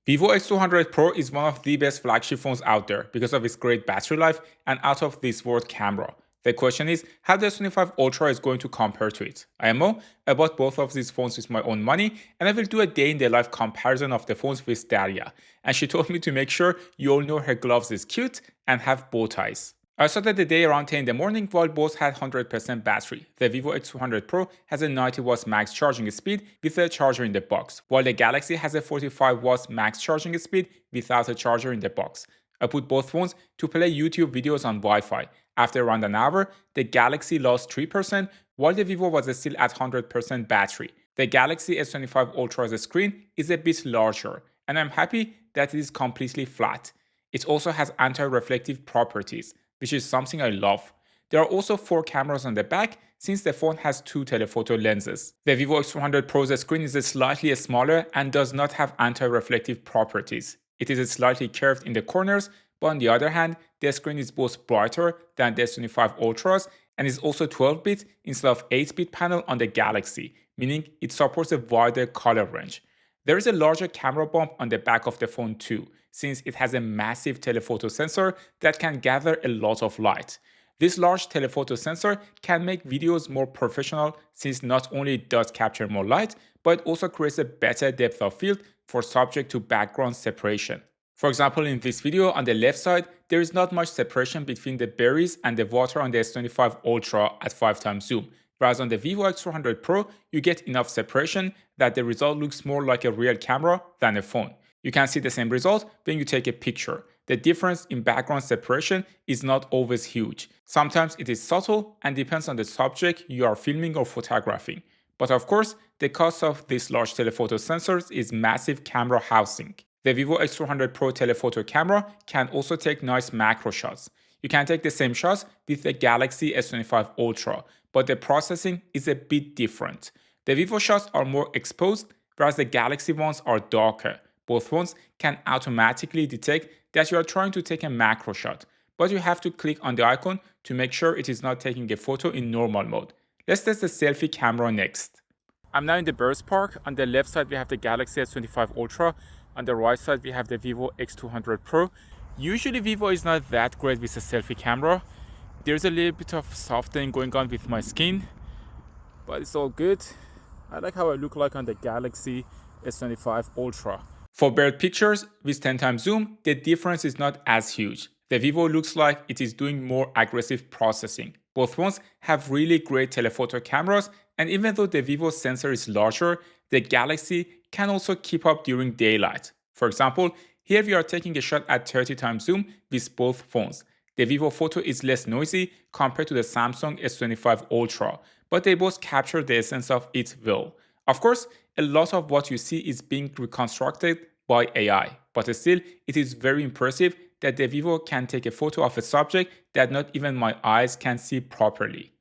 vivo X200 Pro is one of the best flagship phones out there because of its great battery life and out of this world camera. The question is how the S25 Ultra is going to compare to it. I bought both of these phones with my own money, and I will do a day in the life comparison of the phones with Daria. And she told me to make sure you all know her gloves is cute and have bow ties. I started the day around 10 in the morning while both had 100% battery. The vivo X200 Pro has a 90 watts max charging speed with a charger in the box, while the Galaxy has a 45 watts max charging speed without a charger in the box. I put both phones to play YouTube videos on Wi-Fi. After around an hour, the Galaxy lost 3%, while the Vivo was still at 100% battery. The Galaxy S25 Ultra's screen is a bit larger, and I'm happy that it is completely flat. It also has anti-reflective properties, which is something I love. There are also 4 cameras on the back since the phone has 2 telephoto lenses. The vivo X200 Pro's screen is slightly smaller and does not have anti-reflective properties. It is slightly curved in the corners, but on the other hand, the screen is both brighter than the S25 Ultras and is also 12-bit instead of 8-bit panel on the Galaxy, meaning it supports a wider color range. There is a larger camera bump on the back of the phone too, since it has a massive telephoto sensor that can gather a lot of light. This large telephoto sensor can make videos more professional since not only it does capture more light, but it also creates a better depth of field for subject to background separation. For example, in this video on the left side, there is not much separation between the berries and the water on the S25 Ultra at 5x zoom, whereas on the vivo X200 Pro, you get enough separation that the result looks more like a real camera than a phone. You can see the same result when you take a picture. The difference in background separation is not always huge. Sometimes it is subtle and depends on the subject you are filming or photographing. But of course, the cost of these large telephoto sensors is massive camera housing. The vivo X200 Pro telephoto camera can also take nice macro shots. You can take the same shots with the Galaxy S25 Ultra, but the processing is a bit different. The vivo shots are more exposed, whereas the Galaxy ones are darker. Both phones can automatically detect that you are trying to take a macro shot, but you have to click on the icon to make sure it is not taking a photo in normal mode. Let's test the selfie camera next. I'm now in the Birds Park. On the left side we have the Galaxy S25 Ultra. On the right side we have the vivo X200 Pro. Usually vivo is not that great with a selfie camera. There's a little bit of softening going on with my skin, but it's all good. I like how I look like on the Galaxy S25 Ultra. For bird pictures with 10x zoom, the difference is not as huge. The vivo looks like it is doing more aggressive processing. Both phones have really great telephoto cameras, and even though the vivo sensor is larger, the Galaxy can also keep up during daylight. For example, here we are taking a shot at 30x zoom with both phones. The vivo photo is less noisy compared to the Samsung S25 Ultra, but they both capture the essence of it well. Of course, a lot of what you see is being reconstructed by AI, but still, it is very impressive that the vivo can take a photo of a subject that not even my eyes can see properly.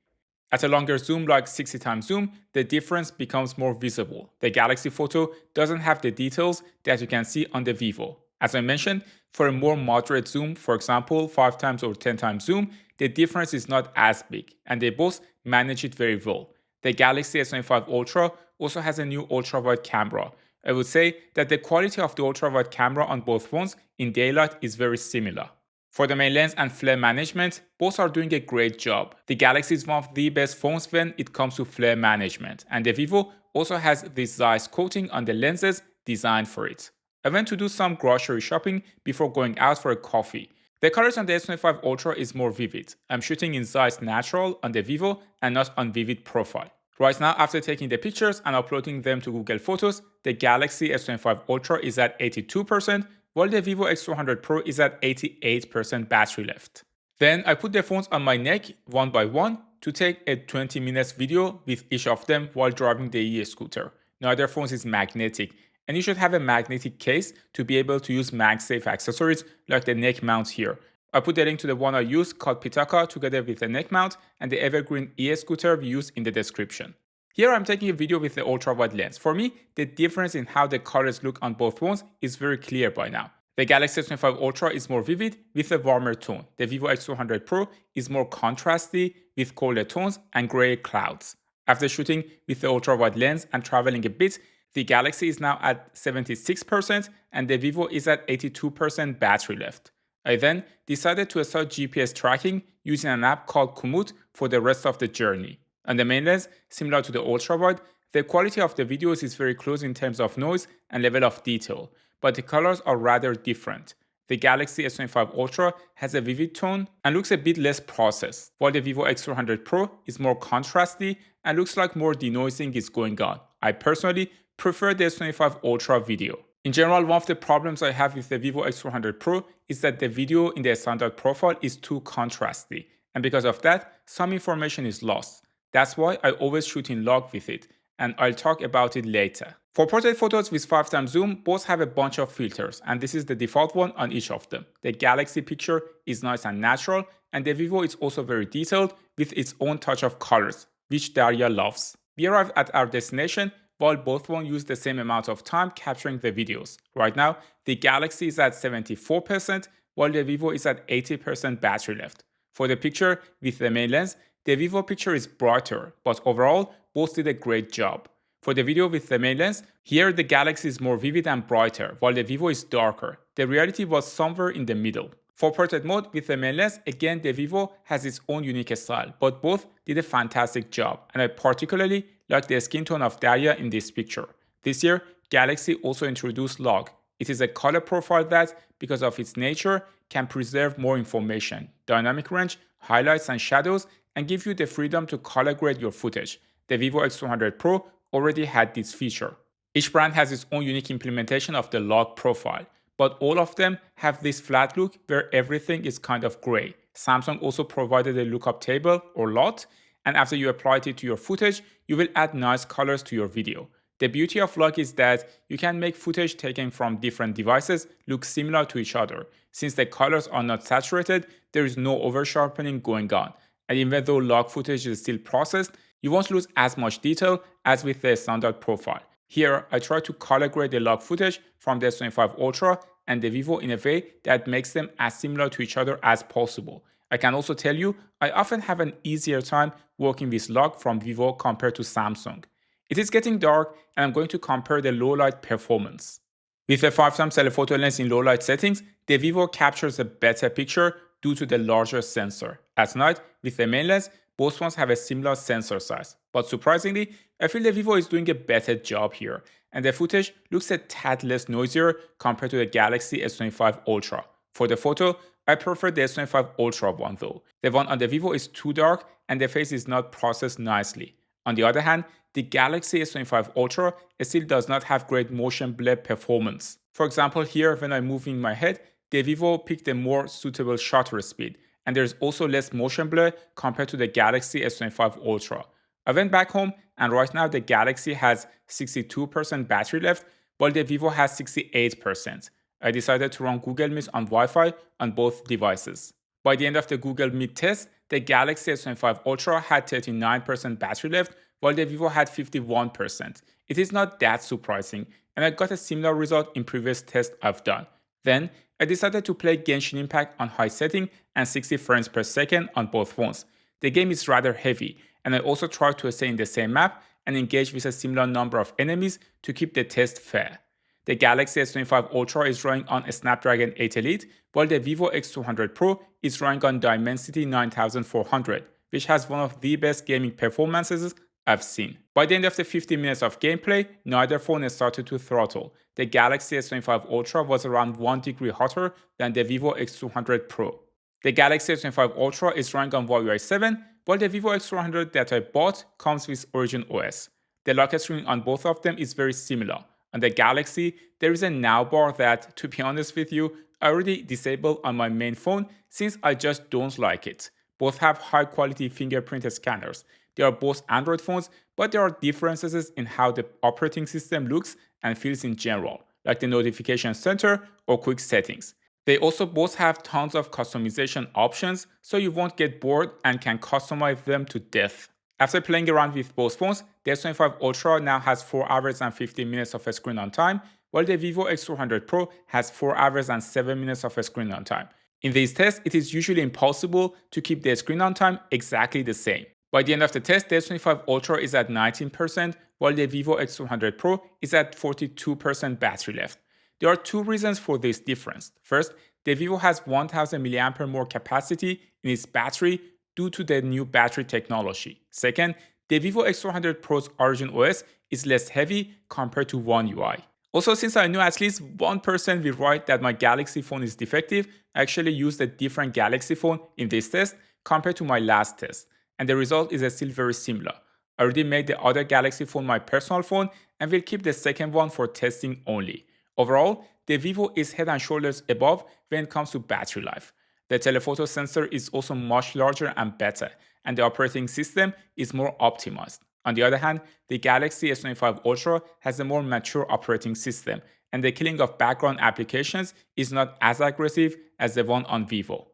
At a longer zoom like 60x zoom, the difference becomes more visible. The Galaxy photo doesn't have the details that you can see on the vivo. As I mentioned, for a more moderate zoom, for example 5x or 10x zoom, the difference is not as big, and they both manage it very well. The Galaxy S25 Ultra also has a new ultrawide camera. I would say that the quality of the ultrawide camera on both phones in daylight is very similar. For the main lens and flare management, both are doing a great job. The Galaxy is one of the best phones when it comes to flare management, and the vivo also has this Zeiss coating on the lenses designed for it. I went to do some grocery shopping before going out for a coffee. The colors on the S25 Ultra is more vivid. I'm shooting in Zeiss Natural on the vivo and not on Vivid Profile. Right now, after taking the pictures and uploading them to Google Photos, the Galaxy S25 Ultra is at 82%, while the vivo X200 Pro is at 88% battery left. Then I put the phones on my neck one by one to take a 20 minutes video with each of them while driving the e-scooter. Neither phone is magnetic, and you should have a magnetic case to be able to use MagSafe accessories like the neck mount here. I put the link to the one I use called Pitaka together with the neck mount and the evergreen e-scooter we use in the description. Here I'm taking a video with the ultra-wide lens. For me, the difference in how the colors look on both phones is very clear by now. The Galaxy S25 Ultra is more vivid with a warmer tone. The vivo X200 Pro is more contrasty with colder tones and gray clouds. After shooting with the ultra-wide lens and traveling a bit, The Galaxy is now at 76% and the Vivo is at 82% battery left. I then decided to start GPS tracking using an app called Komoot for the rest of the journey. On the main lens, similar to the ultrawide, the quality of the videos is very close in terms of noise and level of detail, but the colors are rather different. The Galaxy S25 Ultra has a vivid tone and looks a bit less processed, while the vivo X200 Pro is more contrasty and looks like more denoising is going on. I personally prefer the S25 Ultra video. In general, one of the problems I have with the vivo X200 Pro is that the video in the standard profile is too contrasty, and because of that, some information is lost. That's why I always shoot in log with it, and I'll talk about it later. For portrait photos with 5x zoom, both have a bunch of filters, and this is the default one on each of them. The Galaxy picture is nice and natural, and the Vivo is also very detailed with its own touch of colors, which Daria loves. We arrived at our destination while both won't use the same amount of time capturing the videos. Right now, the Galaxy is at 74%, while the Vivo is at 80% battery left. For the picture with the main lens, the Vivo picture is brighter, but overall, both did a great job. For the video with the main lens, here the Galaxy is more vivid and brighter, while the Vivo is darker. The reality was somewhere in the middle. For portrait mode with the main lens, again the Vivo has its own unique style, but both did a fantastic job, and I particularly like the skin tone of Daria in this picture. This year, Galaxy also introduced log. It is a color profile that, because of its nature, can preserve more information, dynamic range, highlights and shadows, and give you the freedom to color grade your footage. The vivo X200 Pro already had this feature. Each brand has its own unique implementation of the log profile, but all of them have this flat look where everything is kind of gray. Samsung also provided a lookup table or LUT, and after you applied it to your footage, you will add nice colors to your video. The beauty of log is that you can make footage taken from different devices look similar to each other. Since the colors are not saturated, there is no oversharpening going on. And even though log footage is still processed, you won't lose as much detail as with the standard profile. Here, I try to color grade the log footage from the S25 Ultra and the Vivo in a way that makes them as similar to each other as possible. I can also tell you, I often have an easier time working with log from Vivo compared to Samsung. It is getting dark and I'm going to compare the low light performance. With a 5x telephoto lens in low light settings, the Vivo captures a better picture due to the larger sensor. At night, with the main lens, both ones have a similar sensor size. But surprisingly, I feel the Vivo is doing a better job here, and the footage looks a tad less noisier compared to the Galaxy S25 Ultra. For the photo, I prefer the S25 Ultra one though. The one on the Vivo is too dark and the face is not processed nicely. On the other hand, the Galaxy S25 Ultra still does not have great motion blur performance. For example, here when I'm moving my head, the Vivo picked a more suitable shutter speed, and there's also less motion blur compared to the Galaxy S25 Ultra. I went back home and right now the Galaxy has 62% battery left, while the Vivo has 68%. I decided to run Google Meet on Wi-Fi on both devices. By the end of the Google Meet test, the Galaxy S25 Ultra had 39% battery left, while the Vivo had 51%. It is not that surprising, and I got a similar result in previous tests I've done. Then, I decided to play Genshin Impact on high setting and 60 frames per second on both phones. The game is rather heavy, and I also tried to stay in the same map and engage with a similar number of enemies to keep the test fair. The Galaxy S25 Ultra is running on a Snapdragon 8 Elite, while the vivo X200 Pro is running on Dimensity 9400, which has one of the best gaming performances I've seen. By the end of the 50 minutes of gameplay, neither phone started to throttle. The Galaxy S25 Ultra was around 1 degree hotter than the vivo X200 Pro. The Galaxy S25 Ultra is running on OneUI 7, while the vivo X200 that I bought comes with OriginOS. The lock screen on both of them is very similar. On the Galaxy, there is a now bar that, to be honest with you, I already disabled on my main phone since I just don't like it. Both have high quality fingerprint scanners. They are both Android phones, but there are differences in how the operating system looks and feels in general, like the notification center or quick settings. They also both have tons of customization options, so you won't get bored and can customize them to death. After playing around with both phones, the S25 Ultra now has 4 hours and 15 minutes of screen on time, while the vivo X200 Pro has 4 hours and 7 minutes of screen on time. In these tests, it is usually impossible to keep the screen on time exactly the same. By the end of the test, the S25 Ultra is at 19%, while the vivo X200 Pro is at 42% battery left. There are two reasons for this difference. First, the Vivo has 1000 mAh more capacity in its battery due to the new battery technology. Second, the vivo X200 Pro's OriginOS is less heavy compared to OneUI. Also, since I know at least one person will write that my Galaxy phone is defective, I actually used a different Galaxy phone in this test compared to my last test, and the result is still very similar. I already made the other Galaxy phone my personal phone and will keep the second one for testing only. Overall, the Vivo is head and shoulders above when it comes to battery life. The telephoto sensor is also much larger and better, and the operating system is more optimized. On the other hand, the Galaxy S25 Ultra has a more mature operating system, and the killing of background applications is not as aggressive as the one on Vivo.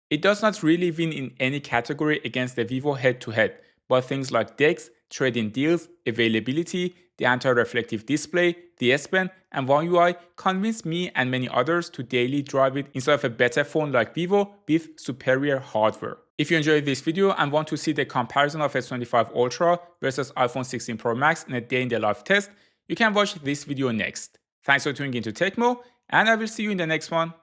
It does not really win in any category against the Vivo head-to-head, but things like DeX, trade-in deals, availability, the anti-reflective display, the S Pen, and OneUI convinced me and many others to daily drive it instead of a better phone like Vivo with superior hardware. If you enjoyed this video and want to see the comparison of S25 Ultra versus iPhone 16 Pro Max in a day in the life test, you can watch this video next. Thanks for tuning into Tecmo, and I will see you in the next one.